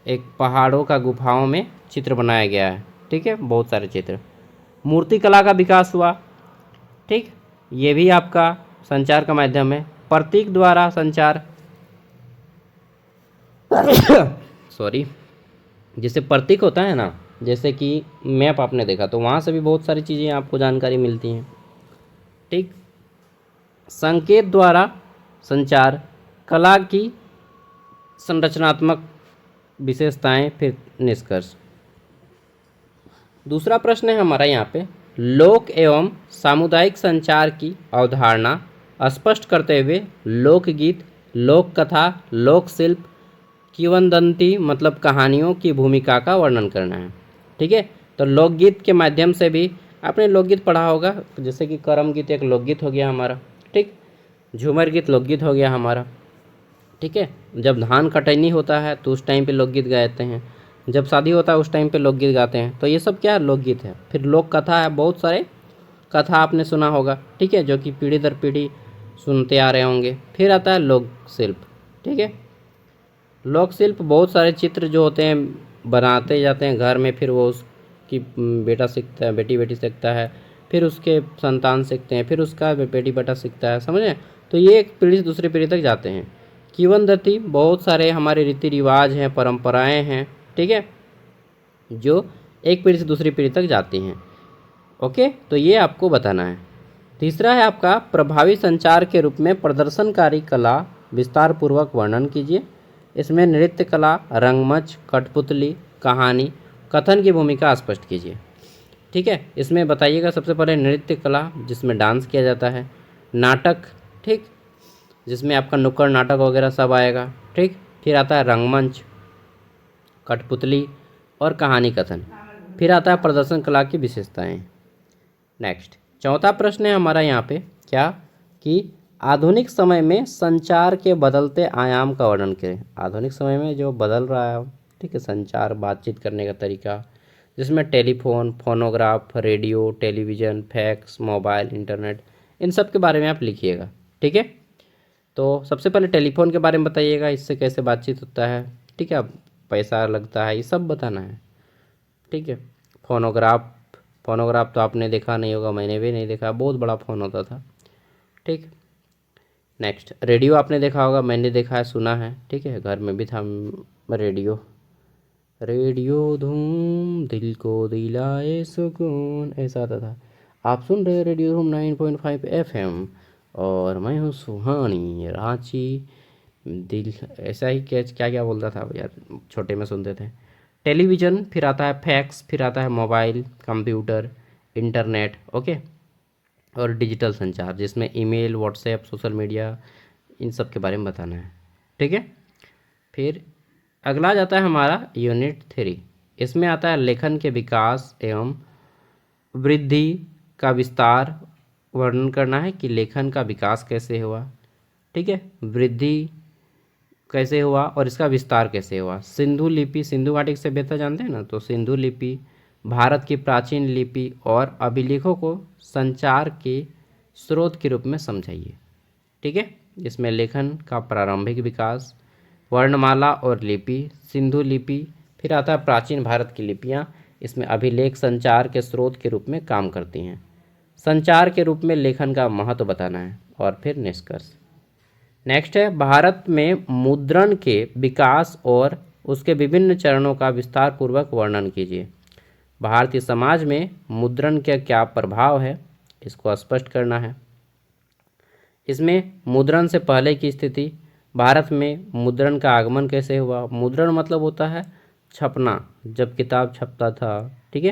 एक पहाड़ों का गुफाओं में चित्र बनाया गया है। ठीक है, बहुत सारे चित्र। मूर्तिकला का विकास हुआ, ठीक, ये भी आपका संचार का माध्यम है। प्रतीक द्वारा संचार सॉरी, जैसे प्रतीक होता है ना, जैसे कि मैप आपने देखा, तो वहाँ से भी बहुत सारी चीज़ें आपको जानकारी मिलती हैं। ठीक, संकेत द्वारा संचार, कला की संरचनात्मक विशेषताएं, फिर निष्कर्ष। दूसरा प्रश्न है हमारा यहाँ पे, लोक एवं सामुदायिक संचार की अवधारणा स्पष्ट करते हुए लोकगीत, लोक कथा, लोक शिल्प, किंवदंती मतलब कहानियों की भूमिका का वर्णन करना है। ठीक है, तो लोकगीत के माध्यम से भी आपने लोकगीत पढ़ा होगा, जैसे कि करम गीत एक लोकगीत हो गया हमारा, ठीक, झूमर गीत लोकगीत हो गया हमारा। ठीक है, जब धान कटनी होता है तो उस टाइम पे लोकगीत गाते हैं, जब शादी होता है उस टाइम पे लोकगीत गाते हैं, तो ये सब क्या है, लोकगीत है। फिर लोक कथा है, बहुत सारे कथा आपने सुना होगा, ठीक है, जो कि पीढ़ी दर पीढ़ी सुनते आ रहे होंगे। फिर आता है लोक शिल्प। ठीक है, लोक शिल्प बहुत सारे चित्र जो होते हैं बनाते जाते हैं घर में, फिर वो उसकी बेटा सीखता है, बेटी सीखता है, फिर उसके संतान सीखते हैं, फिर उसका बेटी बेटा सीखता है, समझे। तो ये एक पीढ़ी से दूसरी पीढ़ी तक जाते हैं। किंवदंती बहुत सारे हमारे रीति रिवाज हैं, परंपराएं हैं, ठीक है, जो एक पीढ़ी से दूसरी पीढ़ी तक जाती हैं। ओके, तो ये आपको बताना है। तीसरा है आपका प्रभावी संचार के रूप में प्रदर्शनकारी कला विस्तार पूर्वक वर्णन कीजिए। इसमें नृत्य कला, रंगमंच, कठपुतली, कहानी, कथन की भूमिका स्पष्ट कीजिए। ठीक है, इसमें बताइएगा सबसे पहले नृत्य कला, जिसमें डांस किया जाता है, नाटक, ठीक, जिसमें आपका नुक्कड़ नाटक वगैरह सब आएगा, ठीक, फिर आता है रंगमंच, कठपुतली और कहानी कथन, फिर आता है प्रदर्शन कला की विशेषताएं। नेक्स्ट, चौथा प्रश्न है हमारा यहाँ पे क्या, कि आधुनिक समय में संचार के बदलते आयाम का वर्णन करें। आधुनिक समय में जो बदल रहा है, ठीक है, संचार, बातचीत करने का तरीका, जिसमें telephone, phonograph, radio, television, fax, mobile, internet, इन सब के बारे में आप लिखिएगा। ठीक है, तो सबसे पहले टेलीफोन के बारे में बताइएगा, इससे कैसे बातचीत होता है, ठीक है, पैसा लगता है, ये सब बताना है। ठीक है, फोनोग्राफ तो आपने देखा नहीं होगा, मैंने भी नहीं देखा, बहुत बड़ा फ़ोन होता था। ठीक, नेक्स्ट, रेडियो आपने देखा होगा, मैंने देखा है, सुना है, ठीक है, घर में भी था रेडियो। रेडियो धूम दिल को दिलाए सुकून, ऐसा आता था। आप सुन रहे रेडियो धूम 9.5 FM और मैं हूँ सुहानी रांची दिल, ऐसा ही क्या क्या क्या बोलता था यार, छोटे में सुनते थे। टेलीविज़न, फिर आता है फैक्स, फिर आता है मोबाइल, कंप्यूटर, इंटरनेट, ओके, और डिजिटल संचार, जिसमें ईमेल, व्हाट्सएप, सोशल मीडिया, इन सब के बारे में बताना है। ठीक है, फिर अगला जाता है हमारा यूनिट 3, इसमें आता है लेखन के विकास एवं वृद्धि का विस्तार वर्णन करना है कि लेखन का विकास कैसे हुआ, ठीक है, वृद्धि कैसे हुआ और इसका विस्तार कैसे हुआ। सिंधु लिपि, सिंधु घाटी की सभ्यता जानते हैं ना, तो सिंधु लिपि भारत की प्राचीन लिपि और अभिलेखों को संचार के स्रोत के रूप में समझाइए, ठीक है। इसमें लेखन का प्रारंभिक विकास, वर्णमाला और लिपि, सिंधु लिपि, फिर आता है प्राचीन भारत की लिपियाँ। इसमें अभिलेख संचार के स्रोत के रूप में काम करती हैं। संचार के रूप में लेखन का महत्व बताना है और फिर निष्कर्ष। नेक्स्ट है भारत में मुद्रण के विकास और उसके विभिन्न चरणों का विस्तार पूर्वक वर्णन कीजिए। भारतीय समाज में मुद्रण का क्या प्रभाव है, इसको स्पष्ट करना है। इसमें मुद्रण से पहले की स्थिति, भारत में मुद्रण का आगमन कैसे हुआ। मुद्रण मतलब होता है छपना, जब किताब छपता था, ठीक है।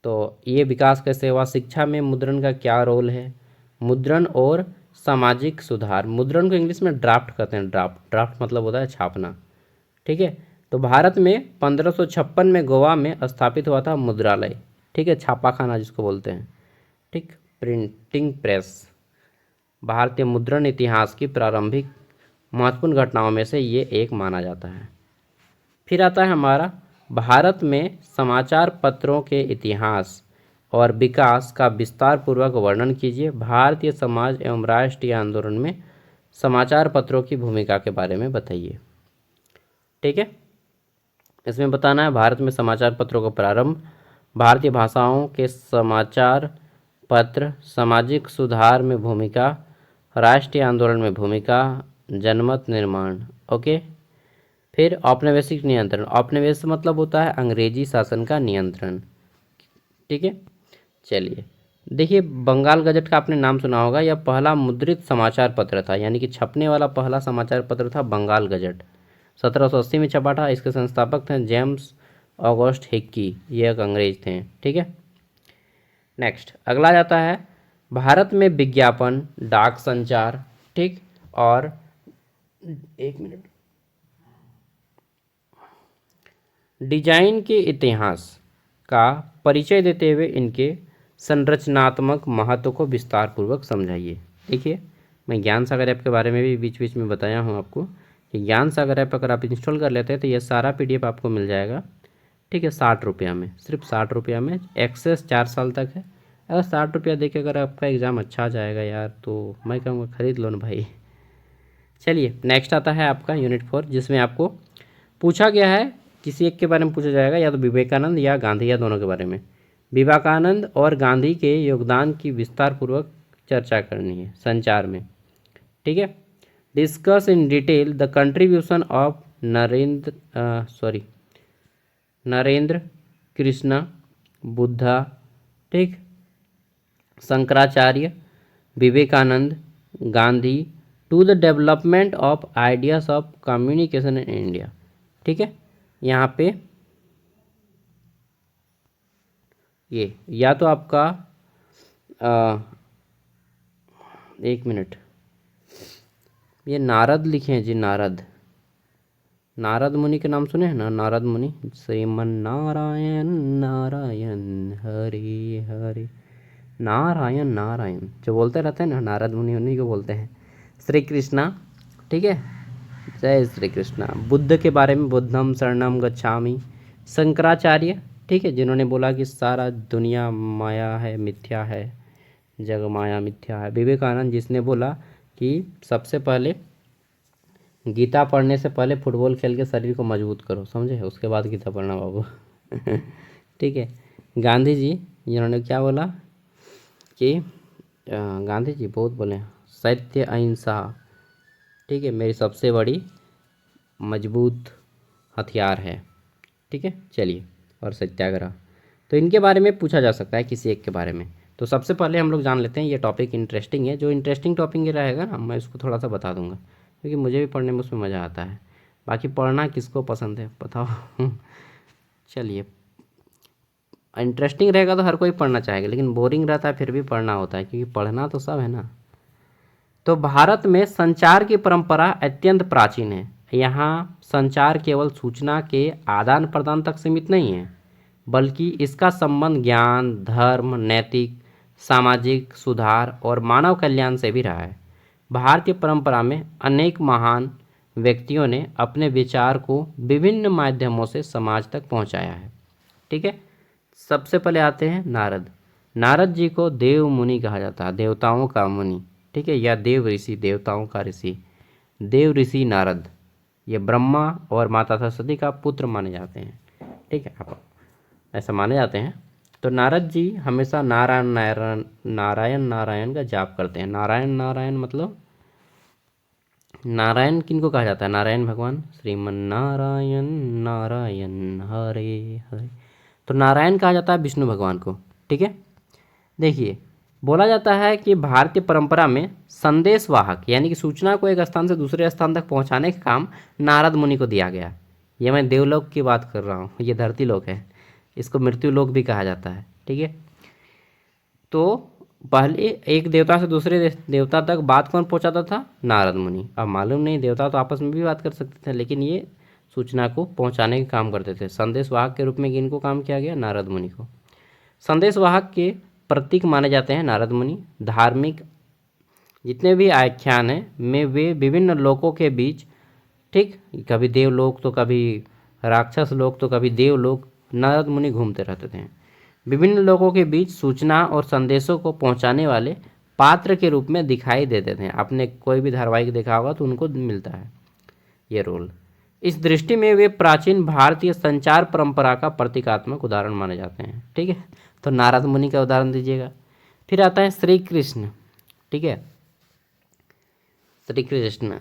तो ये विकास कैसे हुआ। शिक्षा में मुद्रण का क्या रोल है। मुद्रण और सामाजिक सुधार, मुद्रण को इंग्लिश में ड्राफ्ट कहते हैं, ड्राफ्ट मतलब होता है छापना, ठीक है। तो भारत में 1556 में गोवा में स्थापित हुआ था मुद्रालय, ठीक है, छापाखाना जिसको बोलते हैं, ठीक। प्रिंटिंग प्रेस भारतीय मुद्रण इतिहास की प्रारंभिक महत्वपूर्ण घटनाओं में से ये एक माना जाता है। फिर आता है हमारा भारत में समाचार पत्रों के इतिहास और विकास का विस्तार पूर्वक वर्णन कीजिए। भारतीय समाज एवं राष्ट्रीय आंदोलन में समाचार पत्रों की भूमिका के बारे में बताइए, ठीक है। इसमें बताना है भारत में समाचार पत्रों का प्रारंभ, भारतीय भाषाओं के समाचार पत्र, सामाजिक सुधार में भूमिका, राष्ट्रीय आंदोलन में भूमिका, जनमत निर्माण, ओके। फिर औपनिवेशिक नियंत्रण, औपनिवेश मतलब होता है अंग्रेजी शासन का नियंत्रण, ठीक है। चलिए देखिए, बंगाल गजट का आपने नाम सुना होगा, यह पहला मुद्रित समाचार पत्र था, यानी कि छपने वाला पहला समाचार पत्र था बंगाल गजट। 1780 में छपा था। इसके संस्थापक थे जेम्स ऑगस्ट हिक्की, ये एक अंग्रेज थे, ठीक है। नेक्स्ट अगला जाता है भारत में विज्ञापन, डाक संचार, ठीक, और एक मिनट, डिजाइन के इतिहास का परिचय देते हुए इनके संरचनात्मक महत्व को विस्तार पूर्वक समझाइए। देखिए, मैं ज्ञान सागर ऐप के बारे में भी बीच बीच में बताया हूँ आपको कि ज्ञान सागर ऐप अगर आप इंस्टॉल कर लेते हैं तो ये सारा PDF आपको मिल जाएगा, ठीक है, 60 रुपया में, सिर्फ 60 रुपया में। एक्सेस 4 साल तक है। अगर 60 रुपया दे के अगर आपका एग्ज़ाम अच्छा जाएगा यार, तो मैं कहूँगा खरीद लो ना भाई। चलिए नेक्स्ट आता है आपका यूनिट 4, जिसमें आपको पूछा गया है, किसी एक के बारे में पूछा जाएगा, या तो विवेकानंद या गांधी, या दोनों के बारे में। विवेकानंद और गांधी के योगदान की विस्तार पूर्वक चर्चा करनी है संचार में, ठीक है। Discuss in detail the contribution of Narendra Krishna Buddha, ठीक, Shankaracharya, Vivekananda, Gandhi to the development of ideas of communication in India, ठीक है। यहाँ पे ये या तो आपका एक मिनट, ये नारद लिखे हैं जी, नारद मुनि के नाम सुने हैं ना, नारद मुनि, श्रीमन नारायण नारायण हरे हरे नारायण नारायण, जो बोलते रहते हैं ना नारद मुनि, उन्हीं को बोलते हैं। श्री कृष्णा, ठीक है, जय श्री कृष्णा। बुद्ध के बारे में, बुद्धम शरणम गच्छामि। शंकराचार्य, ठीक है, जिन्होंने बोला कि सारा दुनिया माया है, मिथ्या है, जग माया मिथ्या है। विवेकानंद, जिसने बोला कि सबसे पहले गीता पढ़ने से पहले फुटबॉल खेल के शरीर को मजबूत करो, समझे, उसके बाद गीता पढ़ना बाबू। ठीक है। गांधी जी, जिन्होंने क्या बोला कि गांधी जी बहुत बोले सत्य अहिंसा, ठीक है, मेरी सबसे बड़ी मजबूत हथियार है, ठीक है। चलिए, और सत्याग्रह, तो इनके बारे में पूछा जा सकता है किसी एक के बारे में। तो सबसे पहले हम लोग जान लेते हैं, ये टॉपिक इंटरेस्टिंग है, जो इंटरेस्टिंग टॉपिक ये रहेगा ना, मैं इसको थोड़ा सा बता दूंगा, क्योंकि मुझे भी पढ़ने में उसमें मज़ा आता है। बाकी पढ़ना किसको पसंद है बताओ। चलिए, इंटरेस्टिंग रहेगा तो हर कोई पढ़ना चाहेगा, लेकिन बोरिंग रहता है फिर भी पढ़ना होता है, क्योंकि पढ़ना तो सब है ना। तो भारत में संचार की परंपरा अत्यंत प्राचीन है। यहाँ संचार केवल सूचना के आदान प्रदान तक सीमित नहीं है, बल्कि इसका संबंध ज्ञान, धर्म, नैतिक, सामाजिक सुधार और मानव कल्याण से भी रहा है। भारतीय परंपरा में अनेक महान व्यक्तियों ने अपने विचार को विभिन्न माध्यमों से समाज तक पहुंचाया है। ठीक है, सबसे पहले आते हैं नारद। नारद जी को देव मुनि कहा जाता है, देवताओं का मुनि। ठीक है, या देव ऋषि, देवताओं का ऋषि, देव ऋषि नारद। ये ब्रह्मा और माता सरस्वती का पुत्र माने जाते हैं। ठीक है, आप ऐसा माने जाते हैं। तो नारद जी हमेशा नारायण नारायण नारायण नारायण का जाप करते हैं। नारायण नारायण मतलब नारायण किनको कहा जाता है? नारायण भगवान, श्रीमन नारायण नारायण हरे हरे। तो नारायण कहा जाता है विष्णु भगवान को। ठीक है, देखिए बोला जाता है कि भारतीय परंपरा में संदेश वाहक यानी कि सूचना को एक स्थान से दूसरे स्थान तक पहुंचाने का काम नारद मुनि को दिया गया। ये मैं देवलोक की बात कर रहा हूँ, ये धरती लोक है, इसको मृत्यु लोक भी कहा जाता है। ठीक है, तो पहले एक देवता से दूसरे देवता तक बात कौन पहुंचाता था? नारद मुनि। अब मालूम नहीं, देवता तो आपस में भी बात कर सकते थे, लेकिन ये सूचना को पहुंचाने का काम करते थे। संदेशवाहक के रूप में किनको काम किया गया? नारद मुनि को। संदेशवाहक के प्रतीक माने जाते हैं नारद मुनि। धार्मिक जितने भी आख्यान हैं में वे विभिन्न लोकों के बीच, ठीक, कभी देवलोक तो कभी राक्षस लोक तो कभी देवलोक, नारद मुनि घूमते रहते थे। विभिन्न लोगों के बीच सूचना और संदेशों को पहुंचाने वाले पात्र के रूप में दिखाई देते थे। आपने कोई भी धारावाहिक देखा होगा तो उनको मिलता है ये रोल। इस दृष्टि में वे प्राचीन भारतीय संचार परंपरा का प्रतीकात्मक उदाहरण माने जाते हैं। ठीक है, तो नारद मुनि का उदाहरण दीजिएगा। फिर आता है श्री कृष्ण। ठीक है, Shri Krishna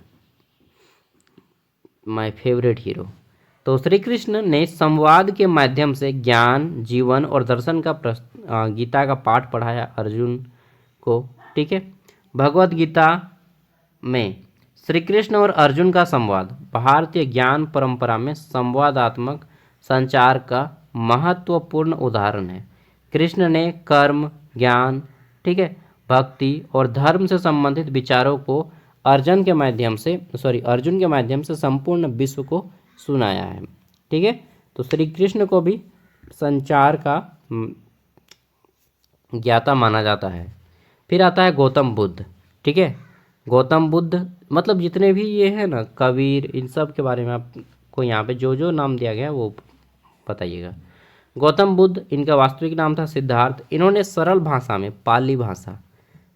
my favourite hero. तो श्री कृष्ण ने संवाद के माध्यम से ज्ञान, जीवन और दर्शन का गीता का पाठ पढ़ाया अर्जुन को। ठीक है, भगवत गीता में श्री कृष्ण और अर्जुन का संवाद भारतीय ज्ञान परंपरा में संवादात्मक संचार का महत्वपूर्ण उदाहरण है। कृष्ण ने कर्म, ज्ञान, ठीक है, भक्ति और धर्म से संबंधित विचारों को अर्जुन के माध्यम से संपूर्ण विश्व को सुनाया है। ठीक है, तो श्री कृष्ण को भी संचार का ज्ञाता माना जाता है। फिर आता है गौतम बुद्ध। ठीक है, गौतम बुद्ध मतलब जितने भी ये है ना, कबीर, इन सब के बारे में आपको यहाँ पे जो जो नाम दिया गया वो बताइएगा। गौतम बुद्ध, इनका वास्तविक नाम था सिद्धार्थ। इन्होंने सरल भाषा में पाली भाषा,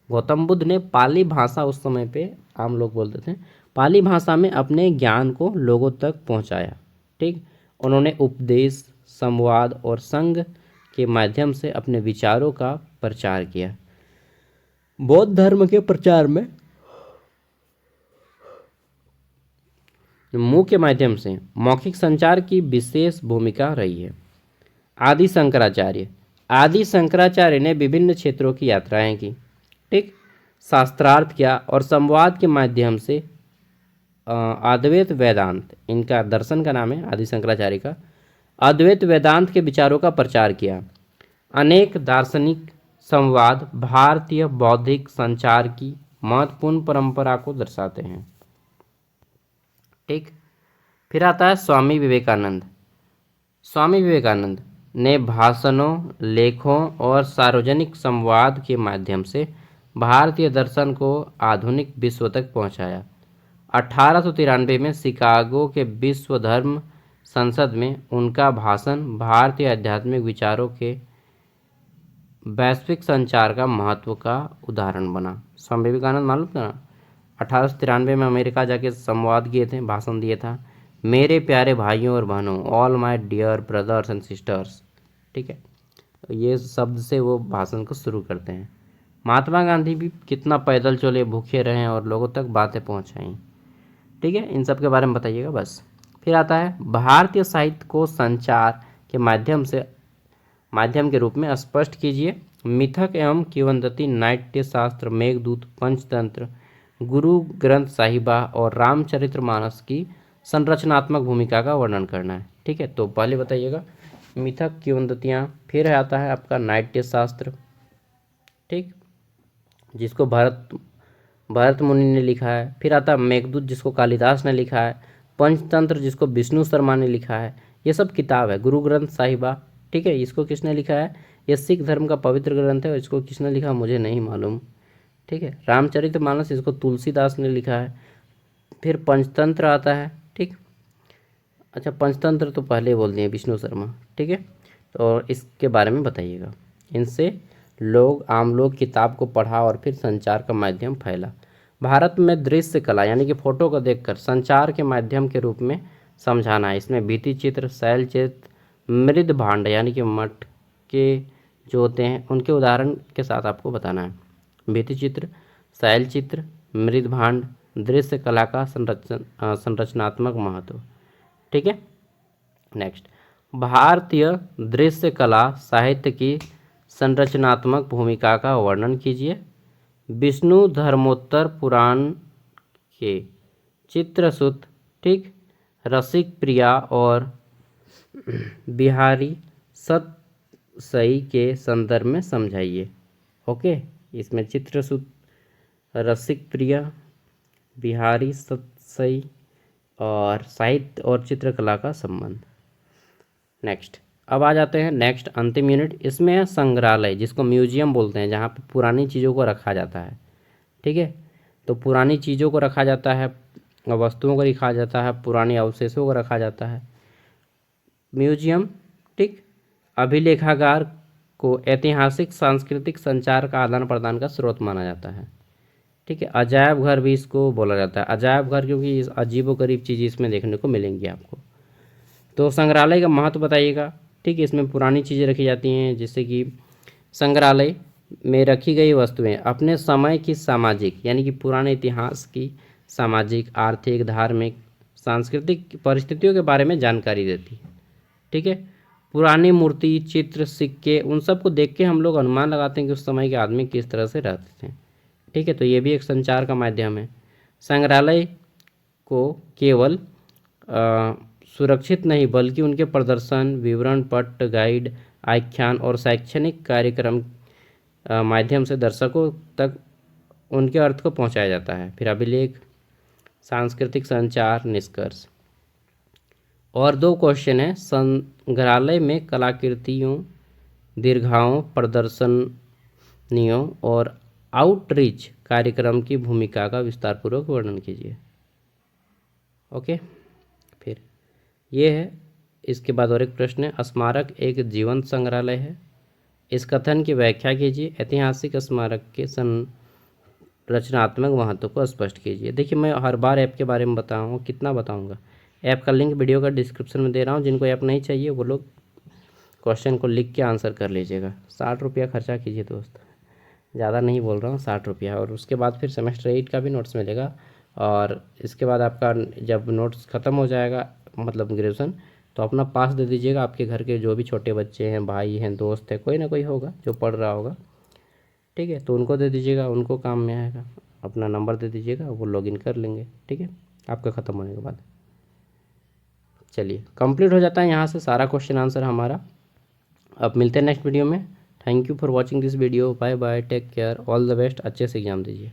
गौतम बुद्ध ने पाली भाषा, उस समय पे आम लोग बोलते थे, पाली भाषा में अपने ज्ञान को लोगों तक पहुंचाया। ठीक, उन्होंने उपदेश, संवाद और संघ के माध्यम से अपने विचारों का प्रचार किया। बौद्ध धर्म के प्रचार में मुंह के माध्यम से मौखिक संचार की विशेष भूमिका रही है। आदि शंकराचार्य ने विभिन्न क्षेत्रों की यात्राएं की। ठीक, शास्त्रार्थ किया और संवाद के माध्यम से अद्वैत वेदांत, इनका दर्शन का नाम है आदि शंकराचार्य का, अद्वैत वेदांत के विचारों का प्रचार किया। अनेक दार्शनिक संवाद भारतीय बौद्धिक संचार की महत्वपूर्ण परंपरा को दर्शाते हैं। ठीक, फिर आता है स्वामी विवेकानंद। स्वामी विवेकानंद ने भाषणों, लेखों और सार्वजनिक संवाद के माध्यम से भारतीय दर्शन को आधुनिक विश्व तक पहुंचाया। 1893 में शिकागो के विश्व धर्म संसद में उनका भाषण भारतीय आध्यात्मिक विचारों के वैश्विक संचार का महत्व का उदाहरण बना। स्वामी विवेकानंद मालूम था ना, 1893 में अमेरिका जाके संवाद किए थे, भाषण दिए था, मेरे प्यारे भाइयों और बहनों, all my dear brothers and sisters. ठीक है, ये शब्द से वो भाषण को शुरू करते हैं। महात्मा गांधी भी कितना पैदल चले, भूखे रहे और लोगों तक बातें पहुंचाई। ठीक है, इन सब के बारे में बताइएगा बस। फिर आता है भारतीय साहित्य को संचार के माध्यम के रूप में स्पष्ट कीजिए। मिथक एवं किंवदंती, नाट्य शास्त्र, मेघदूत, पंचतंत्र, गुरु ग्रंथ साहिबा और रामचरितमानस की संरचनात्मक भूमिका का वर्णन करना है। ठीक है, तो पहले बताइएगा मिथक, किंवदंतियाँ, फिर आता है आपका नाट्य शास्त्र, ठीक, जिसको भरत मुनि ने लिखा है। फिर आता है मेघदूत, जिसको कालिदास ने लिखा है। पंचतंत्र, जिसको विष्णु शर्मा ने लिखा है। ये सब किताब है। गुरु ग्रंथ साहिबा, ठीक है। इसको किसने लिखा है? ये सिख धर्म का पवित्र ग्रंथ है और इसको किसने लिखा मुझे नहीं मालूम। ठीक है। रामचरितमानस इसको तुलसीदास ने लिखा है। फिर पंचतंत्र आता है। ठीक, अच्छा पंचतंत्र तो पहले ही बोल दिए, विष्णु शर्मा। ठीक है, तो इसके बारे में बताइएगा। इनसे आम लोग किताब को पढ़ा और फिर संचार का माध्यम फैला। भारत में दृश्य कला यानी कि फोटो को देखकर संचार के माध्यम के रूप में समझाना है। इसमें भित्ति चित्र, शैल चित्र, मृद भांड यानी कि मटके जो होते हैं उनके उदाहरण के साथ आपको बताना है। भित्ति चित्र, शैल चित्र, मृद भांड, दृश्य कला का संरचनात्मक महत्व। ठीक है। नेक्स्ट, भारतीय दृश्य कला साहित्य की संरचनात्मक भूमिका का वर्णन कीजिए। विष्णु धर्मोत्तर पुराण के चित्रसूत, ठीक, रसिक प्रिया और बिहारी सतसई के संदर्भ में समझाइए। ओके, इसमें चित्रसूत, रसिक प्रिया, बिहारी सतसई और साहित्य और चित्रकला का संबंध। नेक्स्ट, अब आ जाते हैं नेक्स्ट अंतिम यूनिट। इसमें है संग्रहालय, जिसको म्यूजियम बोलते हैं, जहाँ पे पुरानी चीज़ों को रखा जाता है। ठीक है, तो पुरानी चीज़ों को रखा जाता है, वस्तुओं को रखा जाता है, पुरानी अवशेषों को रखा जाता है म्यूजियम। ठीक, अभिलेखागार को ऐतिहासिक सांस्कृतिक संचार का आदान प्रदान का स्रोत माना जाता है। ठीक है, अजायब घर भी इसको बोला जाता है। अजायब घर क्योंकि इस अजीबोगरीब चीज़ इसमें देखने को मिलेंगी आपको। तो संग्रहालय का महत्व बताइएगा। ठीक है, इसमें पुरानी चीज़ें रखी जाती हैं, जैसे कि संग्रहालय में रखी गई वस्तुएं अपने समय की सामाजिक यानी कि पुराने इतिहास की सामाजिक, आर्थिक, धार्मिक, सांस्कृतिक परिस्थितियों के बारे में जानकारी देती है। ठीक है, पुरानी मूर्ति, चित्र, सिक्के, उन सब को देख के हम लोग अनुमान लगाते हैं कि उस समय के आदमी किस तरह से रहते थे। ठीक है, तो ये भी एक संचार का माध्यम है। संग्रहालय को केवल सुरक्षित नहीं बल्कि उनके प्रदर्शन, विवरण पट, गाइड, आख्यान और शैक्षणिक कार्यक्रम माध्यम से दर्शकों तक उनके अर्थ को पहुंचाया जाता है। फिर अभिलेख, सांस्कृतिक संचार, निष्कर्ष। और 2 क्वेश्चन है। संग्रहालय में कलाकृतियों, दीर्घाओं, प्रदर्शनियों और आउटरीच कार्यक्रम की भूमिका का विस्तारपूर्वक वर्णन कीजिए। ओके, फिर ये है। इसके बाद और एक प्रश्न है, स्मारक एक जीवंत संग्रहालय है। इस कथन की व्याख्या कीजिए। ऐतिहासिक स्मारक के संरचनात्मक महत्व को स्पष्ट कीजिए। देखिए, मैं हर बार ऐप के बारे में बताऊँगा, कितना बताऊँगा। ऐप का लिंक वीडियो का डिस्क्रिप्शन में दे रहा हूँ। जिनको ऐप नहीं चाहिए वो लोग क्वेश्चन को लिख के आंसर कर लीजिएगा। 60 रुपया खर्चा कीजिए दोस्त, ज़्यादा नहीं बोल रहा हूँ, 60 रुपया। और उसके बाद फिर सेमेस्टर 8 का भी नोट्स मिलेगा। और इसके बाद आपका जब नोट्स ख़त्म हो जाएगा, मतलब ग्रेजुएशन, तो अपना पास दे दीजिएगा। आपके घर के जो भी छोटे बच्चे हैं, भाई हैं, दोस्त है, कोई ना कोई होगा जो पढ़ रहा होगा। ठीक है, तो उनको दे दीजिएगा, उनको काम में आएगा। अपना नंबर दे दीजिएगा, वो लॉगिन कर लेंगे। ठीक है, आपका ख़त्म होने के बाद। चलिए, कंप्लीट हो जाता है यहाँ से सारा क्वेश्चन आंसर हमारा। अब मिलते हैं नेक्स्ट वीडियो में। Thank you for watching this video. Bye bye, take care, all the best. अच्छे से एग्जाम दीजिए।